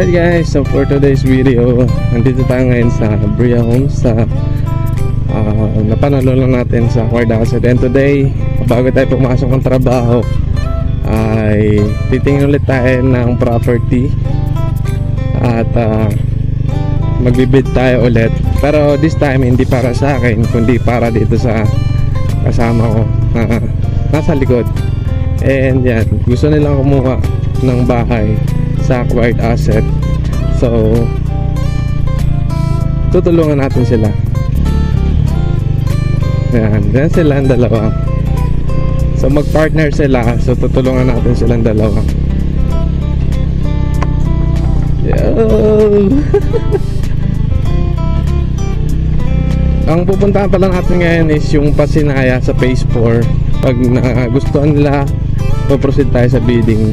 Alright guys, so for today's video, nandito tayo ngayon sa Bria Homes sa napanalo lang natin sa acquired asset. And today, bago tayo pumasok ng trabaho, ay titingin ulit tayo ng property at magbibid tayo ulit. Pero this time, hindi para sa akin, kundi para dito sa kasama ko na nasa likod. And yan, gusto nilang kumuha ng bahay sa acquired asset. So tutulungan natin sila. Yan sila ang dalawa. So mag-partner sila. So tutulungan natin silang dalawa. Yo! Ang pupuntahan pa lang natin ngayon is yung Pasinaya sa phase 4. Pag nagustuhan nila, puproceed tayo sa bidding.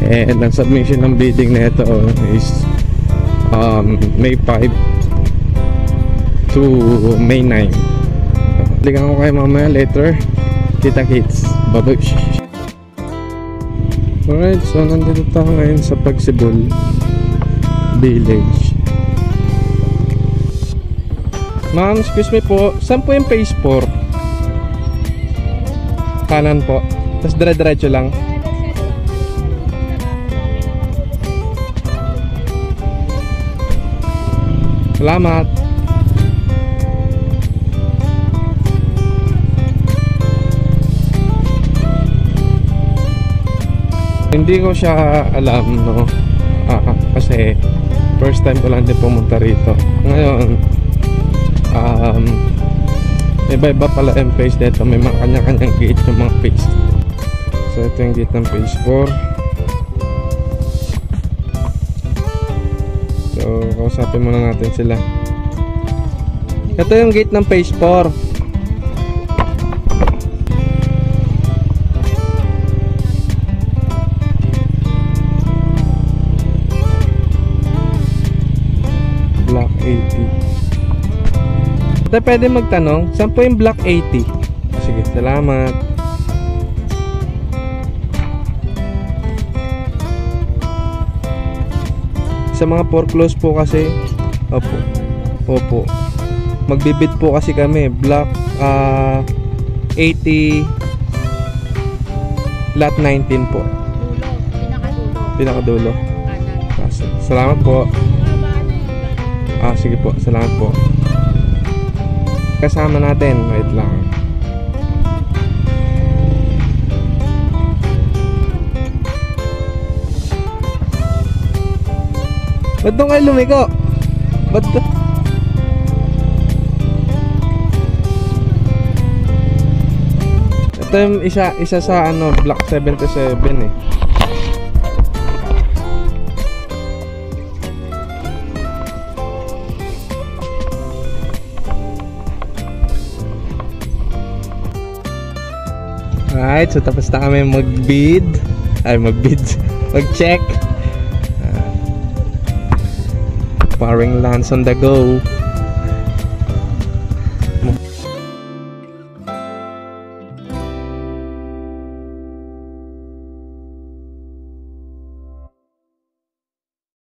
And ang submission ng bidding na ito is May 5 to May 9. Balikan ko kayo mamaya later. Kita kits. Babush. Alright, so nandito tayo ngayon sa Pagsibol Village. Ma'am, excuse me po, saan po yung phase 4? Kanan po. Tapos dire-diretso lang. Salamat. Hindi ko siya alam, no? Kasi first time ko lang din pumunta rito. Ngayon, iba-iba pala yung phase dito. May mga kanya-kanyang gate yung mga phase. So ito yung gate ng phase 4. So, kausapin muna natin sila. Ito yung gate ng phase 4. Block 80. Ito pwede magtanong, saan po yung block 80? Sige, salamat. Sa mga foreclose po kasi, opo, magbibid po kasi kami block 80 lot 19 po. Pinakadulo. Salamat po. Sige po, salamat po. Kasama natin, wait lang. Ba't doon kayo lumiko? Ba't doon? Ito yung isa sa block 77 eh. Alright, so tapos na kami mag-bid. Mag-check. Paring lands on the go.